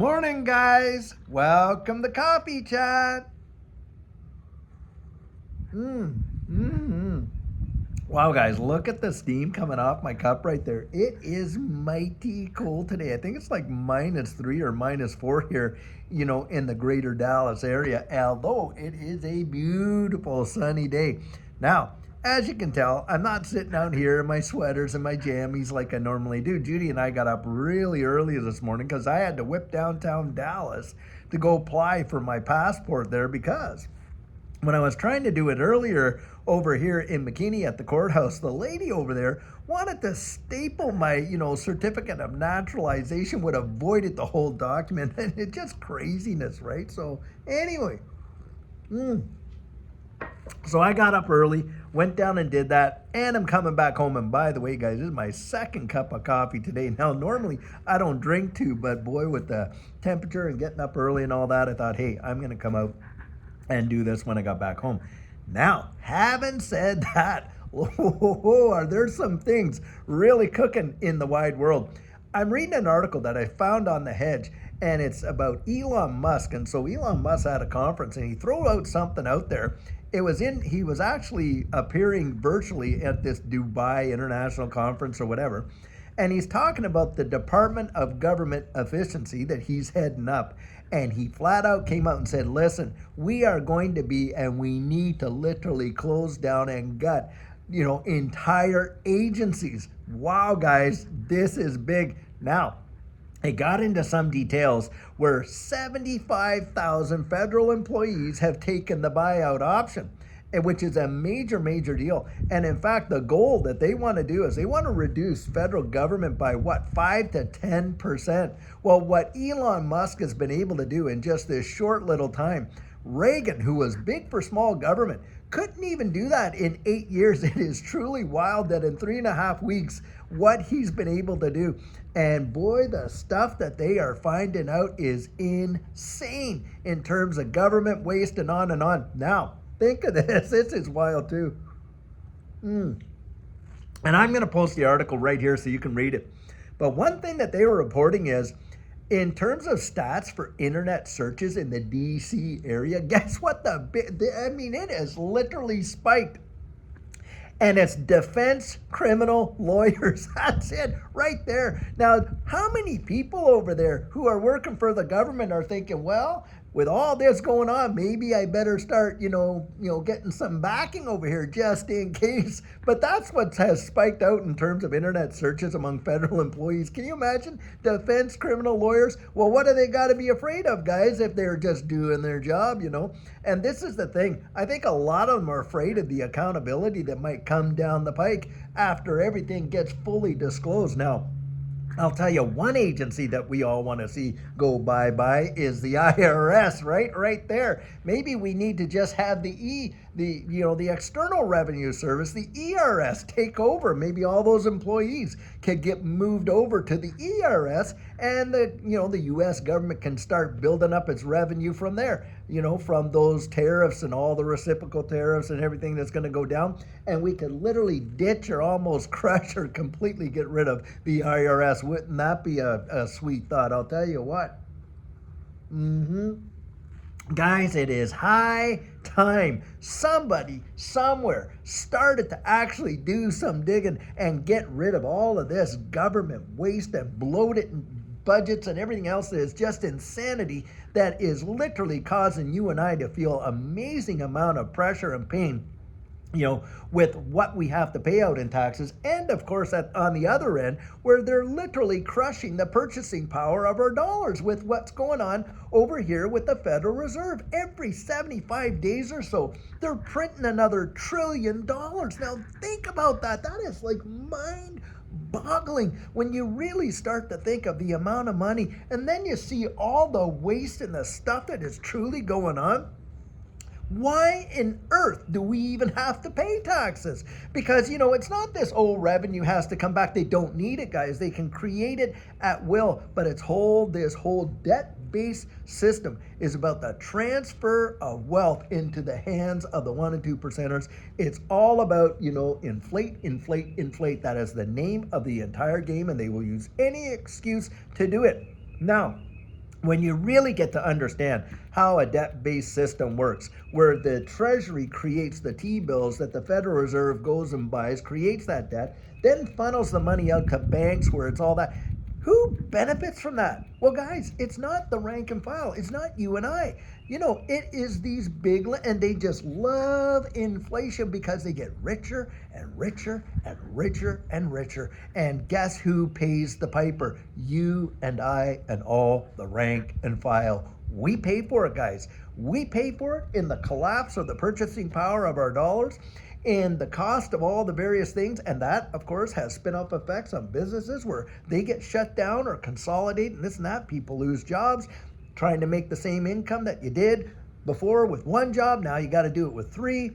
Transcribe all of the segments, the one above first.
Morning, guys. Welcome to Coffee Chat. Mm-hmm. Wow, guys, look at the steam coming off my cup right there. It is mighty cold today. I think it's like -3 or -4 here, in the greater Dallas area, although it is a beautiful sunny day. Now, as you can tell, I'm not sitting out here in my sweaters and my jammies like I normally do. Judy and I got up really early this morning because I had to whip downtown Dallas to go apply for my passport there because when I was trying to do it earlier over here in McKinney at the courthouse, the lady over there wanted to staple my, certificate of naturalization, would have voided the whole document. And it's just craziness, right? So anyway, so I got up early, went down and did that, and I'm coming back home. And by the way, guys, this is my second cup of coffee today. Now, normally I don't drink two, but boy, with the temperature and getting up early and all that, I thought, hey, I'm going to come out and do this when I got back home. Now, having said that, are there some things really cooking in the wide world? I'm reading an article that I found on The Hedge, and it's about Elon Musk. And so Elon Musk had a conference, and he threw out something out there. He was actually appearing virtually at this Dubai International Conference or whatever. And he's talking about the Department of Government Efficiency that he's heading up. And he flat out came out and said, listen, we are going to be, and we need to literally close down and gut, entire agencies. Wow, guys, this is big. Now, it got into some details where 75,000 federal employees have taken the buyout option, which is a major deal. And in fact, the goal that they want to do is they want to reduce federal government by 5 to 10%. Well, what Elon Musk has been able to do in just this short little time, Reagan, who was big for small government, couldn't even do that in 8 years. It is truly wild that in 3.5 weeks, what he's been able to do. And boy, the stuff that they are finding out is insane in terms of government waste and on and on. Now, think of this. This is wild too. And I'm going to post the article right here so you can read it. But one thing that they were reporting is, in terms of stats for internet searches in the DC area, guess what? It has literally spiked. And it's defense criminal lawyers. That's it right there. Now, how many people over there who are working for the government are thinking, well, with all this going on, maybe I better start, getting some backing over here just in case. But that's what has spiked out in terms of internet searches among federal employees. Can you imagine defense criminal lawyers? Well, what do they got to be afraid of, guys, if they're just doing their job, And this is the thing. I think a lot of them are afraid of the accountability that might come down the pike after everything gets fully disclosed. Now, I'll tell you, one agency that we all want to see go bye-bye is the IRS, right there. Maybe we need to just have the External Revenue Service, the ERS, take over. Maybe all those employees can get moved over to the ERS, and the U.S. government can start building up its revenue from there, from those tariffs and all the reciprocal tariffs and everything that's going to go down. And we could literally ditch or almost crush or completely get rid of the IRS. Wouldn't that be a sweet thought? I'll tell you what. Guys, it is high time somebody somewhere started to actually do some digging and get rid of all of this government waste and bloated budgets and everything else that is just insanity that is literally causing you and I to feel amazing amount of pressure and pain, with what we have to pay out in taxes. And of course, on the other end, where they're literally crushing the purchasing power of our dollars with what's going on over here with the Federal Reserve. Every 75 days or so, they're printing another $1 trillion. Now, think about that. That is like mind-boggling when you really start to think of the amount of money, and then you see all the waste and the stuff that is truly going on. Why in earth do we even have to pay taxes? Because, it's not this old revenue has to come back. They don't need it, guys. They can create it at will. But this whole debt-based system is about the transfer of wealth into the hands of the 1% and 2%ers. It's all about, inflate. That is the name of the entire game, and they will use any excuse to do it. Now, when you really get to understand how a debt-based system works, where the Treasury creates the T-bills that the Federal Reserve goes and buys, creates that debt, then funnels the money out to banks where it's all that. Who benefits from that? Well, guys, it's not the rank and file. It's not you and I. It is these big, and they just love inflation because they get richer and richer and richer and richer. And guess who pays the piper? You and I and all the rank and file. We pay for it, guys. We pay for it in the collapse of the purchasing power of our dollars, in the cost of all the various things. And that, of course, has spin-off effects on businesses where they get shut down or consolidate and this and that. People lose jobs trying to make the same income that you did before with one job. Now you got to do it with three.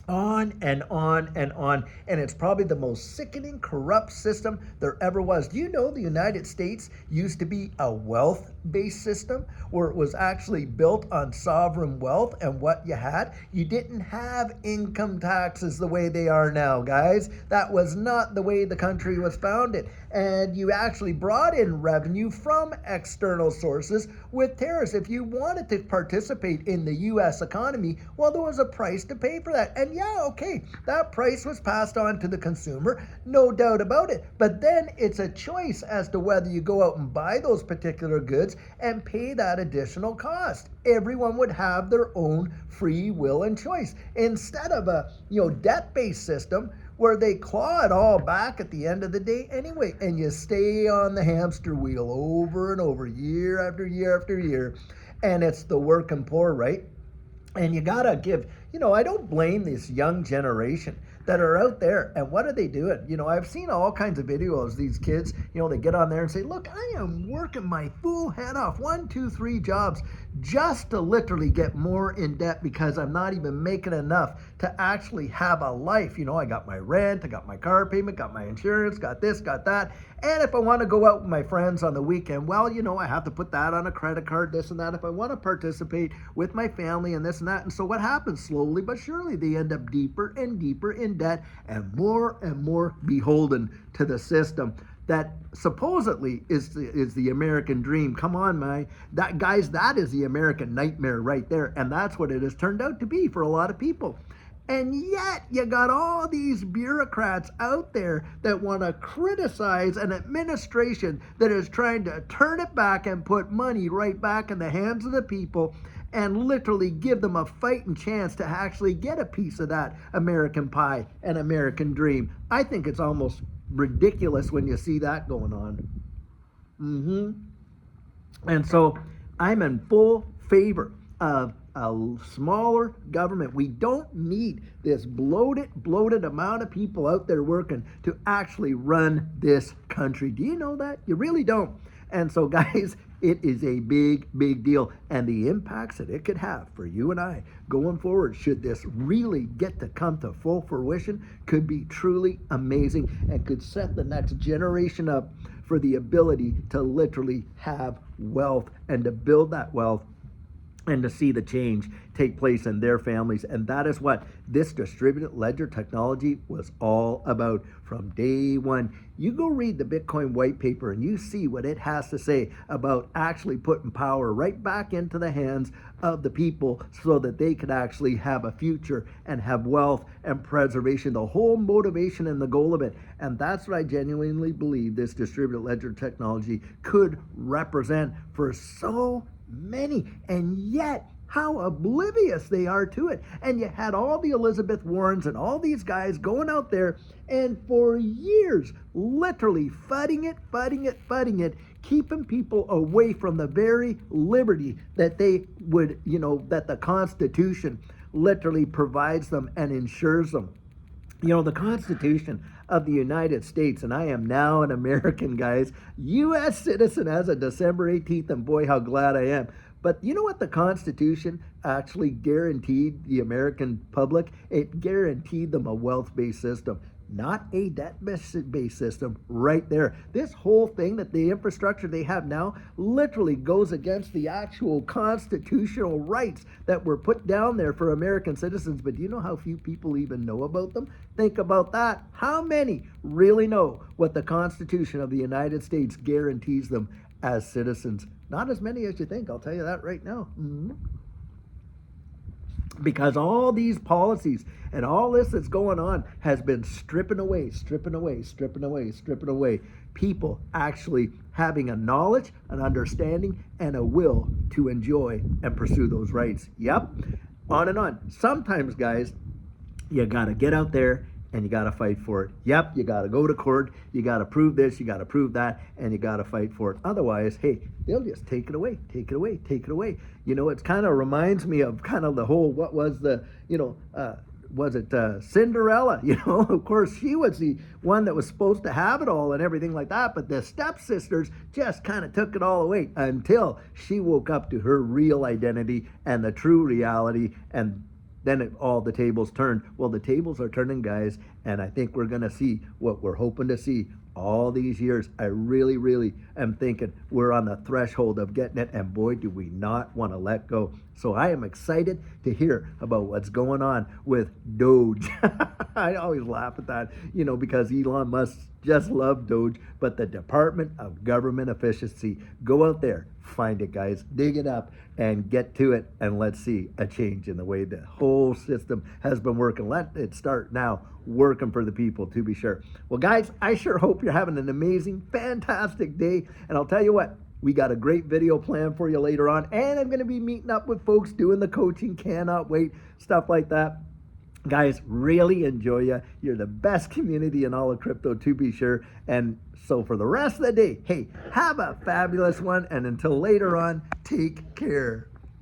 On and on and on. And it's probably the most sickening, corrupt system there ever was. Do you know the United States used to be a wealth-based system where it was actually built on sovereign wealth and what you had? You didn't have income taxes the way they are now, guys. That was not the way the country was founded. And you actually brought in revenue from external sources with tariffs. If you wanted to participate in the U.S. economy, well, there was a price to pay for that. And yeah, okay, that price was passed on to the consumer, no doubt about it. But then it's a choice as to whether you go out and buy those particular goods and pay that additional cost. Everyone would have their own free will and choice. Instead of a debt-based system where they claw it all back at the end of the day anyway, and you stay on the hamster wheel over and over, year after year after year, and it's the working poor, right? And you gotta give, I don't blame this young generation that are out there. And what are they doing? I've seen all kinds of videos. These kids, they get on there and say, look, I am working my full head off, 1, 2, 3 jobs, just to literally get more in debt because I'm not even making enough to actually have a life. I got my rent, I got my car payment, got my insurance, got this, got that. And if I want to go out with my friends on the weekend, well, I have to put that on a credit card, this and that. If I want to participate with my family and this and that. And so what happens? Slowly but surely, they end up deeper and deeper in debt and more beholden to the system that supposedly is the American dream. Come on, that is the American nightmare right there. And that's what it has turned out to be for a lot of people. And yet you got all these bureaucrats out there that want to criticize an administration that is trying to turn it back and put money right back in the hands of the people and literally give them a fighting chance to actually get a piece of that American pie and American dream. I think it's almost ridiculous when you see that going on. And so I'm in full favor of a smaller government. We don't need this bloated amount of people out there working to actually run this country. Do you know that? You really don't. And so, guys, it is a big deal. And the impacts that it could have for you and I going forward, should this really get to come to full fruition, could be truly amazing and could set the next generation up for the ability to literally have wealth and to build that wealth and to see the change take place in their families. And that is what this distributed ledger technology was all about from day one. You go read the Bitcoin white paper and you see what it has to say about actually putting power right back into the hands of the people so that they could actually have a future and have wealth and preservation, the whole motivation and the goal of it. And that's what I genuinely believe this distributed ledger technology could represent for so many. And yet how oblivious they are to it. And you had all the Elizabeth Warrens and all these guys going out there and for years literally fighting it, keeping people away from the very liberty that they would, that the Constitution literally provides them and ensures them. The Constitution of the United States, and I am now an American, guys, U.S. citizen as of December 18th, and boy, how glad I am. But you know what the Constitution actually guaranteed the American public? It guaranteed them a wealth-based system, not a debt-based system right there. This whole thing, that the infrastructure they have now literally goes against the actual constitutional rights that were put down there for American citizens. But do you know how few people even know about them? Think about that. How many really know what the Constitution of the United States guarantees them as citizens? Not as many as you think. I'll tell you that right now. Because all these policies and all this that's going on has been stripping away people actually having a knowledge, an understanding, and a will to enjoy and pursue those rights. Yep, on and on. Sometimes, guys, you got to get out there and you got to fight for it. Yep, you got to go to court. You got to prove this, you got to prove that, and you got to fight for it. Otherwise, hey, they'll just take it away. You know, it kind of reminds me of kind of the whole, what was the, was it Cinderella? You know, of course, she was the one that was supposed to have it all and everything like that, but the stepsisters just kind of took it all away until she woke up to her real identity and the true reality, and then all the tables turned. Well, the tables are turning, guys, and I think we're going to see what we're hoping to see all these years. I really am thinking we're on the threshold of getting it, and boy, do we not want to let go. So I am excited to hear about what's going on with D.O.G.E. I always laugh at that, because Elon Musk just loved D.O.G.E, but the Department of Government Efficiency, go out there, find it, guys, dig it up, and get to it, and let's see a change in the way the whole system has been working. Let it start now working for the people, to be sure. Well, guys, I sure hope you're having an amazing, fantastic day, and I'll tell you what, we got a great video planned for you later on, and I'm going to be meeting up with folks doing the coaching. Cannot wait, stuff like that. Guys, really enjoy you. You're the best community in all of crypto, to be sure. And so for the rest of the day, hey, have a fabulous one. And until later on, take care.